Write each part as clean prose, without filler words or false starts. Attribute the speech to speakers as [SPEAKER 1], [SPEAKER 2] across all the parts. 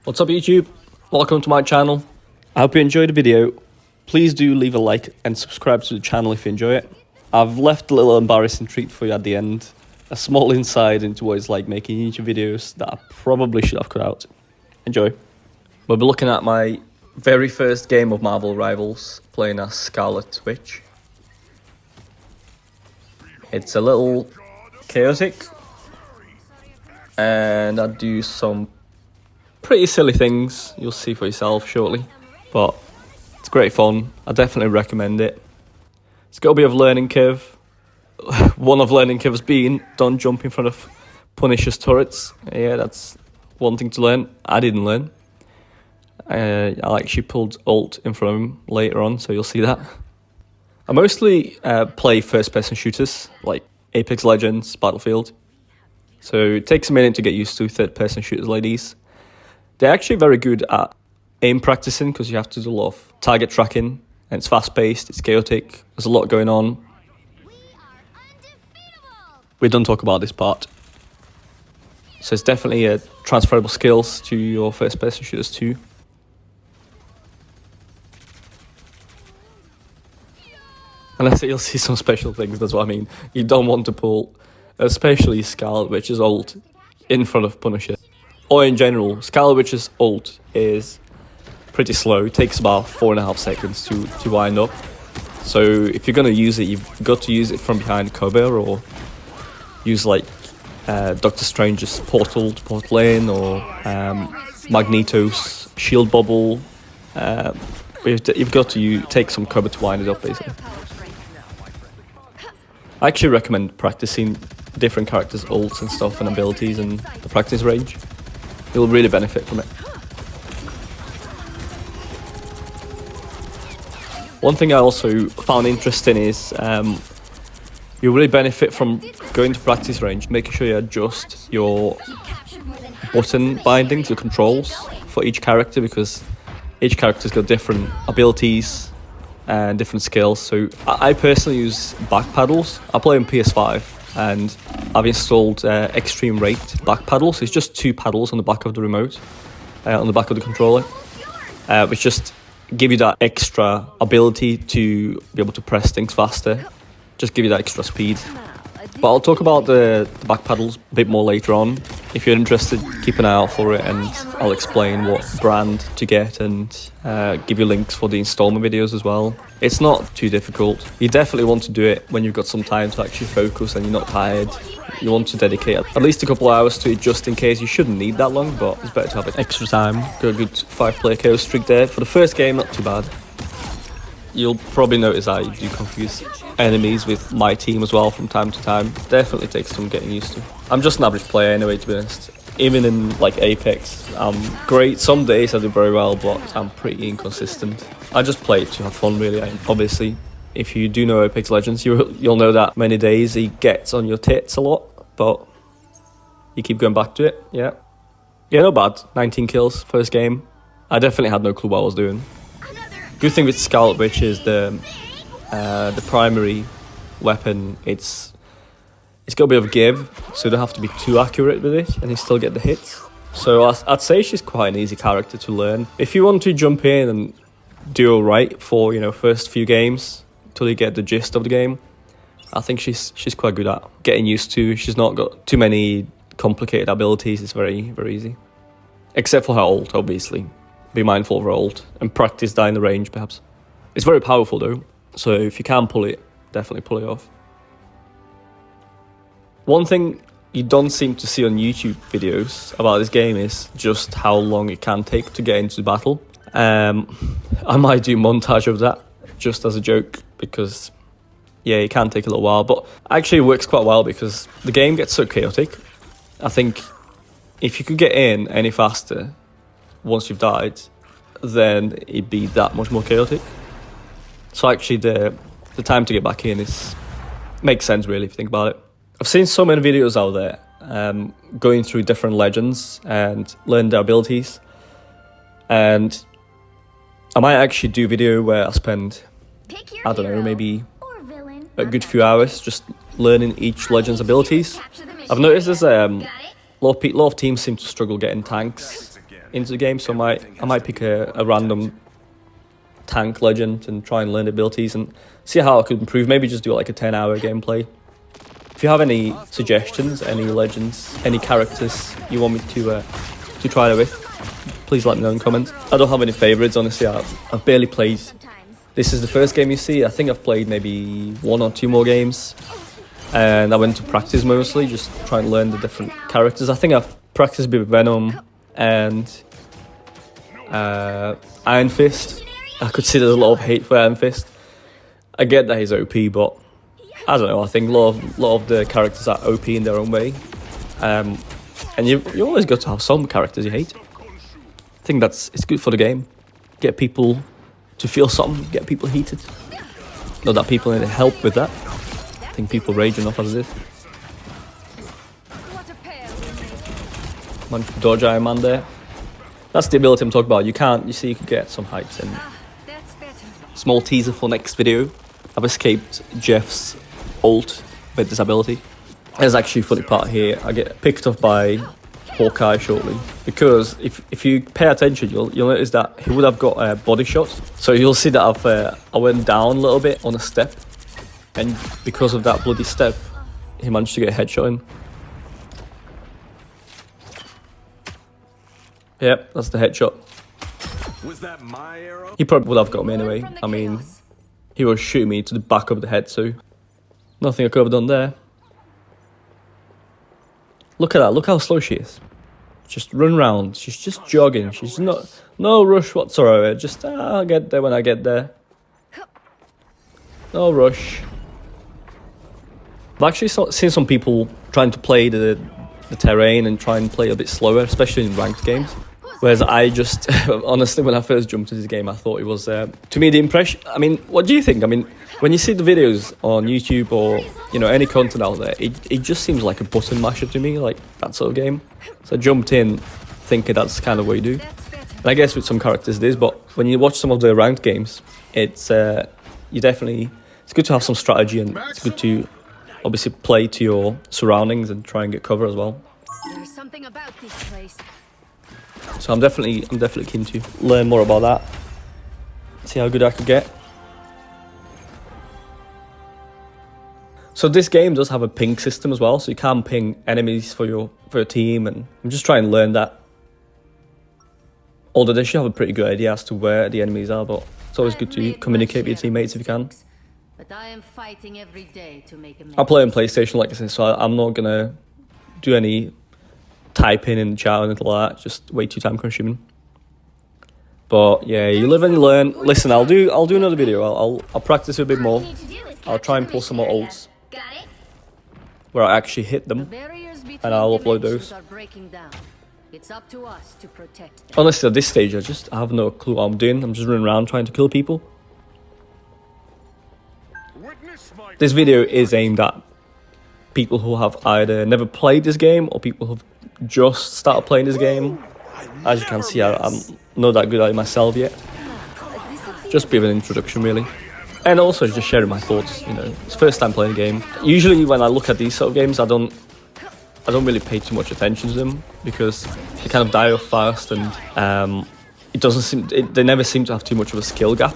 [SPEAKER 1] What's up YouTube? Welcome to my channel. I hope you enjoyed the video. Please do leave a like and subscribe to the channel if you enjoy it. I've left a little embarrassing treat for you at the end. A small insight into what it's like making YouTube videos that I probably should have cut out. Enjoy. We'll be looking at my very first game of Marvel Rivals, playing as Scarlet Witch. It's a little chaotic, and I do some pretty silly things. You'll see for yourself shortly, but it's great fun. I definitely recommend it. It's got a bit of learning curve. One of learning curves being don't jump in front of Punisher's turrets. Yeah, that's one thing to learn. I didn't learn. I actually pulled ult in front of him later on, so you'll see that. I mostly play first-person shooters like Apex Legends, Battlefield. So it takes a minute to get used to third-person shooters like these. They're actually very good at aim practicing because you have to do a lot of target tracking, and it's fast-paced, it's chaotic, there's a lot going on. We don't talk about this part. So it's definitely transferable skills to your first-person shooters too. Unless you'll see some special things, that's what I mean. You don't want to pull, especially Scarlet Witch's ult, in front of Punisher. Or in general, Scarlet Witch's ult is pretty slow. It takes about 4.5 seconds to wind up. So if you're going to use it, you've got to use it from behind cover, or use like Doctor Strange's portal to portal in, or Magneto's shield bubble. You've got to take some cover to wind it up, basically. I actually recommend practicing different characters' ults and stuff and abilities and the practice range. You'll really benefit from it. One thing I also found interesting is you really benefit from going to practice range, making sure you adjust your button bindings, your controls for each character, because each character's got different abilities and different skills. So I personally use back paddles. I play on PS5 and I've installed eXtremeRate back paddles. It's just 2 paddles on the back of the remote, on the back of the controller, which just give you that extra ability to be able to press things faster, just give you that extra speed. But I'll talk about the back paddles a bit more later on. If you're interested, keep an eye out for it, and I'll explain what brand to get and give you links for the installment videos as well. It's not too difficult. You definitely want to do it when you've got some time to actually focus and you're not tired. You want to dedicate at least a couple of hours to it, just in case. You shouldn't need that long, but it's better to have extra time. Got a good 5-player chaos streak there. For the first game, not too bad. You'll probably notice I do confuse enemies with my team as well from time to time. Definitely takes some getting used to. I'm just an average player anyway, to be honest. Even in like Apex, I'm great. Some days I do very well, but I'm pretty inconsistent. I just play it to have fun, really. Obviously, if you do know Apex Legends, you'll know that many days he gets on your tits a lot, but you keep going back to it. Yeah, not bad. 19 kills first game. I definitely had no clue what I was doing. Good thing with Scarlet Witch is the primary weapon. It's got a bit of give, so you don't have to be too accurate with it, and you still get the hits. So I'd say she's quite an easy character to learn. If you want to jump in and do alright for first few games till you get the gist of the game, I think she's quite good at getting used to. She's not got too many complicated abilities. It's very, very easy, except for her ult, obviously. Be mindful of her ult and practice that in the range, perhaps. It's very powerful though, so if you can pull it, definitely pull it off. One thing you don't seem to see on YouTube videos about this game is just how long it can take to get into the battle. I might do a montage of that just as a joke, because yeah, it can take a little while, but actually it works quite well because the game gets so chaotic. I think if you could get in any faster once you've died, then it'd be that much more chaotic. So actually the time to get back in makes sense, really, if you think about it. I've seen so many videos out there going through different legends and learn their abilities, and I might actually do a video where I spend, I don't know, maybe a good few hours just learning each legend's abilities. I've noticed there's a lot of teams seem to struggle getting tanks into the game, so I might pick a random tank legend and try and learn the abilities and see how I could improve. Maybe just do like a 10-hour gameplay. If you have any suggestions, any legends, any characters you want me to try it with, please let me know in comments. I don't have any favourites, honestly. I've barely played. This is the first game you see. I think I've played maybe 1 or 2 more games, and I went to practice mostly, just trying to learn the different characters. I think I've practiced a bit with Venom and Iron Fist. I could see there's a lot of hate for Iron Fist. I get that he's OP, but I don't know. I think a lot of the characters are OP in their own way, and you always got to have some characters you hate. I think it's good for the game. Get people to feel something. Get people heated. Not that people need help with that. I think people rage enough as it is. Managed to dodge Iron Man there. That's the ability I'm talking about. You can get some heights in. Small teaser for next video. I've escaped Jeff's ult with this ability. There's actually a funny part here. I get picked up by Hawkeye shortly, because if you pay attention, you'll notice that he would have got a body shot. So you'll see that I went down a little bit on a step, and because of that bloody step, he managed to get a headshot in. Yep, that's the headshot.
[SPEAKER 2] Was that my arrow?
[SPEAKER 1] He probably would have got me anyway. I mean, he was shooting me to the back of the head, so nothing I could have done there. Look at that, look how slow she is. Just run round, she's just jogging, she's no rush whatsoever. Just, I'll get there when I get there. No rush. I've actually seen some people trying to play the terrain and try and play a bit slower, especially in ranked games. Whereas I just, honestly, when I first jumped into this game, I thought it was, to me, the impression, I mean, what do you think? I mean, when you see the videos on YouTube or, you know, any content out there, it just seems like a button masher to me, like that sort of game. So I jumped in thinking that's kind of what you do. And I guess with some characters it is, but when you watch some of the ranked games, it's good to have some strategy, and it's good to obviously play to your surroundings and try and get cover as well.
[SPEAKER 3] There's something about this place.
[SPEAKER 1] So I'm definitely keen to learn more about that. See how good I could get. So this game does have a ping system as well, so you can ping enemies for your team, and I'm just trying to learn that. Although they should have a pretty good idea as to where the enemies are, but it's always good to communicate with your teammates if you can.
[SPEAKER 3] But I am fighting every day to make a
[SPEAKER 1] I play on PlayStation, like I said, so I'm not gonna do any typing in the chat or anything like that. Just way too time consuming. But yeah, you live and you learn. Listen, I'll do another video. I'll practice a bit more. I'll try and pull some more ults where I actually hit them, and I'll upload those.
[SPEAKER 3] It's up to us to protect them.
[SPEAKER 1] Honestly, at this stage, I have no clue what I'm doing. I'm just running around trying to kill people. This video is aimed at people who have either never played this game or people who've just started playing this game. As you can see, I'm not that good at it myself yet. Just a bit of an introduction, really. And also just sharing my thoughts, you know. It's the first time playing a game. Usually when I look at these sort of games, I don't really pay too much attention to them, because they kind of die off fast, and they never seem to have too much of a skill gap.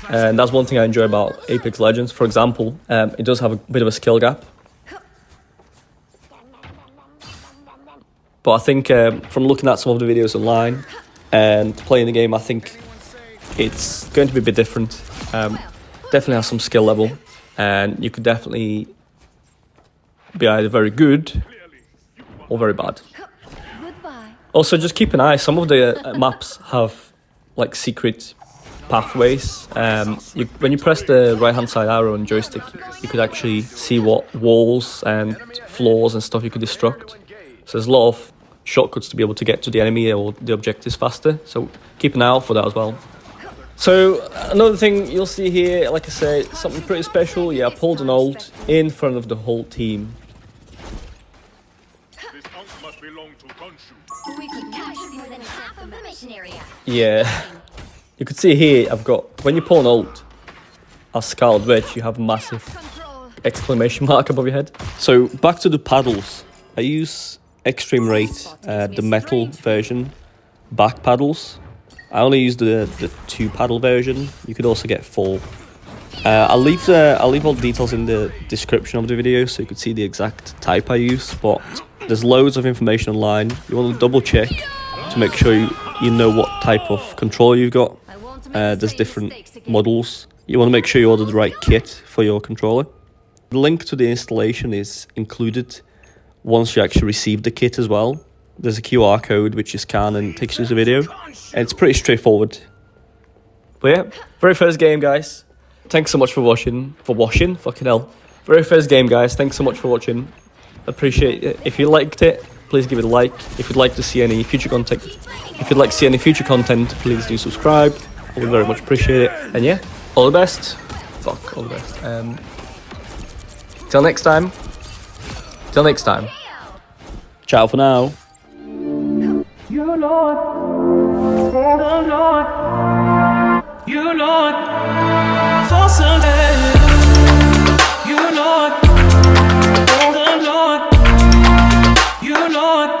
[SPEAKER 1] And that's one thing I enjoy about Apex Legends. For example, it does have a bit of a skill gap. But I think from looking at some of the videos online and playing the game, I think it's going to be a bit different. Definitely has some skill level, and you could definitely be either very good or very bad. Also, just keep an eye. Some of the maps have like secret pathways. When you press the right-hand side arrow on joystick, you could actually see what walls and floors and stuff you could destruct. So there's a lot of shortcuts to be able to get to the enemy or the objectives faster. So keep an eye out for that as well. So another thing you'll see here, like I say, something pretty special. Yeah, I pulled an ult in front of the whole team. Yeah, you could see here I've got, when you pull an ult as Scarlet Red, you have a massive exclamation mark above your head. So back to the paddles. I use eXtremeRate, the metal version, back paddles. I only use the 2 paddle version. You could also get 4. I'll leave all the details in the description of the video so you can see the exact type I use. But there's loads of information online. You want to double check to make sure you know what type of controller you've got. There's different models. You want to make sure you order the right kit for your controller. The link to the installation is included once you actually receive the kit as well. There's a QR code which you scan and it takes you to the video. And it's pretty straightforward. But yeah, very first game, guys. Thanks so much for watching. Fucking hell. Very first game, guys. Thanks so much for watching. Appreciate it. If you liked it, please give it a like. If you'd like to see any future content, please do subscribe. I would very much appreciate it. And yeah, all the best. All the best. Till next time. Ciao for now.
[SPEAKER 4] You know it.